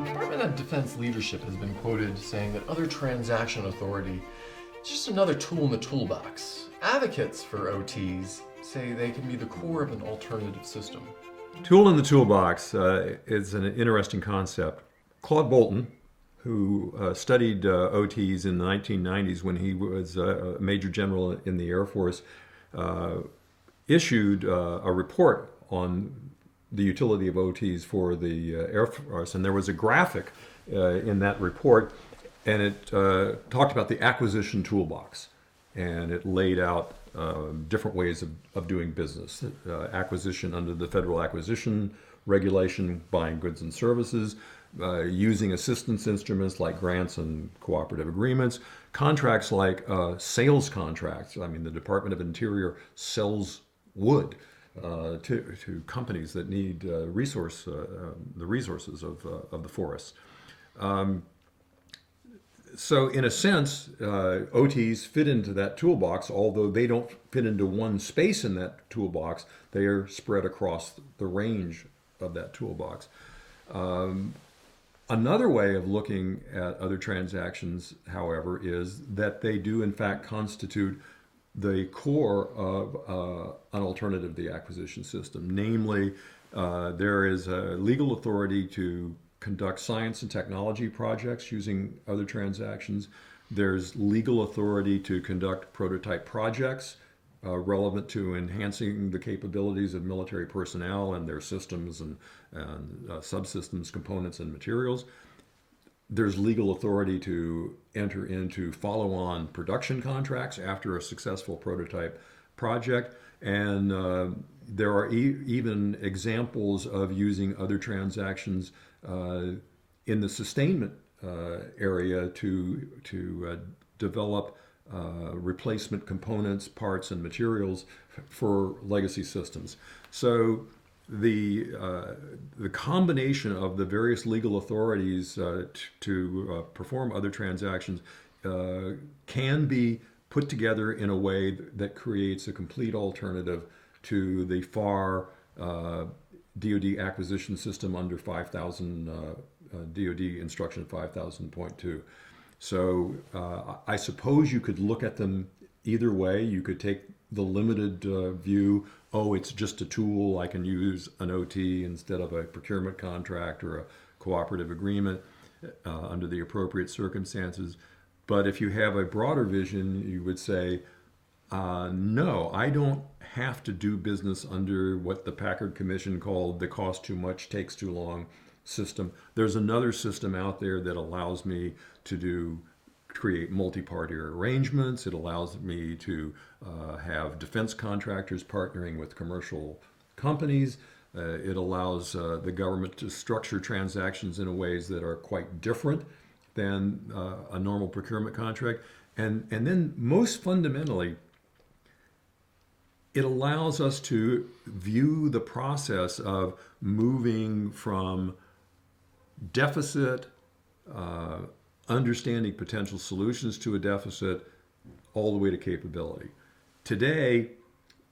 Department of Defense leadership has been quoted saying that other transaction authority is just another tool in the toolbox. Advocates for OTs say they can be the core of an alternative system. Tool in the toolbox is an interesting concept. Claude Bolton, who studied OTs in the 1990s when he was a major general in the Air Force, issued a report on the utility of OTs for the Air Force. And there was a graphic in that report, and it talked about the acquisition toolbox. And it laid out different ways of doing business. Acquisition under the Federal Acquisition Regulation, buying goods and services, using assistance instruments like grants and cooperative agreements, contracts like sales contracts. I mean, the Department of Interior sells wood to companies that need the resources of the forests. So in a sense, OTs fit into that toolbox, although they don't fit into one space in that toolbox. They are spread across the range of that toolbox. Another way of looking at other transactions, however, is that they do in fact constitute the core of an alternative to the acquisition system. Namely, there is a legal authority to conduct science and technology projects using other transactions. There's legal authority to conduct prototype projects relevant to enhancing the capabilities of military personnel and their systems and subsystems, components, and materials. There's legal authority to enter into follow-on production contracts after a successful prototype project. And there are even examples of using other transactions in the sustainment area to develop replacement components, parts, and materials for legacy systems. So the combination of the various legal authorities to perform other transactions can be put together in a way that creates a complete alternative to the FAR DoD acquisition system under 5000 DoD instruction 5000.2. So I suppose you could look at them either way. You could take the limited view, oh, it's just a tool, I can use an OT instead of a procurement contract or a cooperative agreement under the appropriate circumstances. But if you have a broader vision, you would say, no, I don't have to do business under what the Packard Commission called the cost too much, takes too long system. There's another system out there that allows me to create multi-party arrangements. It allows me to have defense contractors partnering with commercial companies. It allows the government to structure transactions in ways that are quite different than a normal procurement contract. And then most fundamentally, it allows us to view the process of moving from deficit, understanding potential solutions to a deficit, all the way to capability. Today,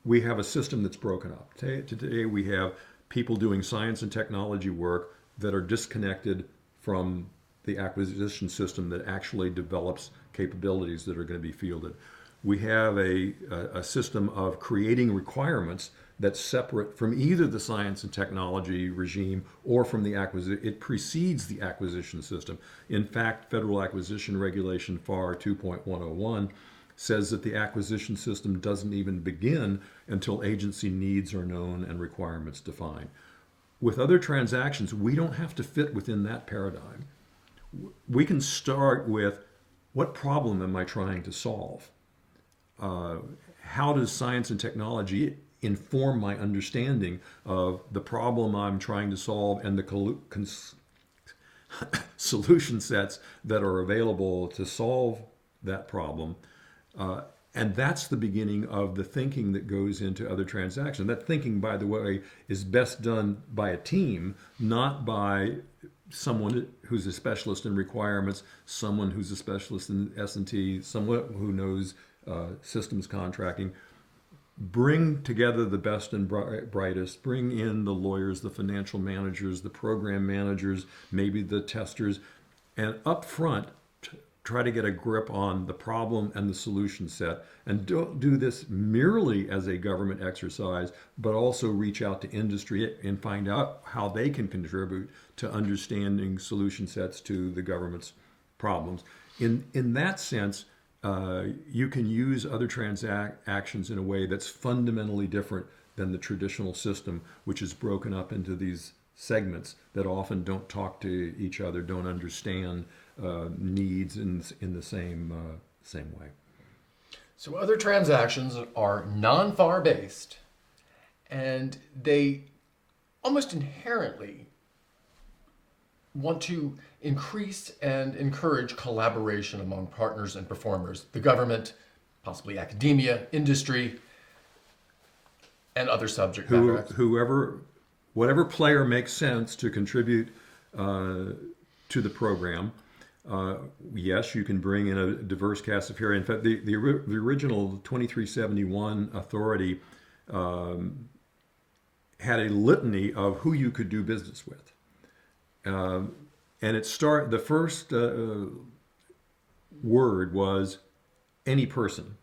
we have a system that's broken up. Today we have people doing science and technology work that are disconnected from the acquisition system that actually develops capabilities that are going to be fielded. We have a system of creating requirements that's separate from either the science and technology regime or from the acquisition. It precedes the acquisition system. In fact, Federal Acquisition Regulation FAR 2.101 says that the acquisition system doesn't even begin until agency needs are known and requirements defined. With other transactions, we don't have to fit within that paradigm. We can start with, what problem am I trying to solve? How does science and technology inform my understanding of the problem I'm trying to solve and the solution sets that are available to solve that problem? And that's the beginning of the thinking that goes into other transactions. That thinking, by the way, is best done by a team, not by someone who's a specialist in requirements, someone who's a specialist in S&T, someone who knows systems contracting. bring together the best and brightest, bring in the lawyers, the financial managers, the program managers, maybe the testers, and up front, try to get a grip on the problem and the solution set. And don't do this merely as a government exercise, but also reach out to industry and find out how they can contribute to understanding solution sets to the government's problems. In that sense, you can use other transactions in a way that's fundamentally different than the traditional system, which is broken up into these segments that often don't talk to each other, don't understand needs in the same way. So other transactions are non-FAR based, and they almost inherently want to increase and encourage collaboration among partners and performers, the government, possibly academia, industry, and other subject matter experts. Whatever player makes sense to contribute to the program. Yes, you can bring in a diverse cast of hearing. In fact, the original 2371 authority had a litany of who you could do business with. And the first word was any person.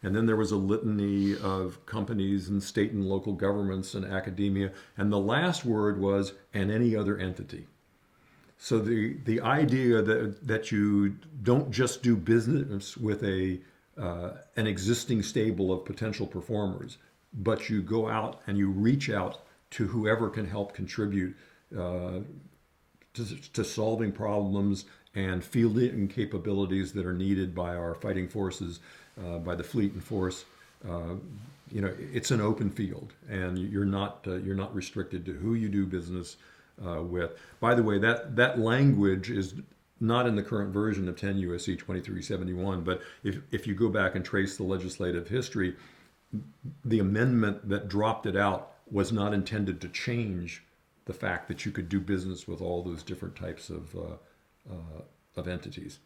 And then there was a litany of companies and state and local governments and academia. And the last word was, and any other entity. So the idea that you don't just do business with an existing stable of potential performers, but you go out and you reach out to whoever can help contribute to solving problems and fielding capabilities that are needed by our fighting forces, by the fleet and force. It's an open field, and you're not restricted to who you do business with. By the way, that language is not in the current version of 10 U.S.C. 2371, but if you go back and trace the legislative history, the amendment that dropped it out was not intended to change the fact that you could do business with all those different types of entities.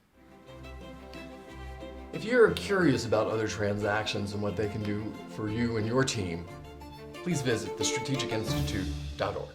If you're curious about other transactions and what they can do for you and your team, please visit thestrategicinstitute.org.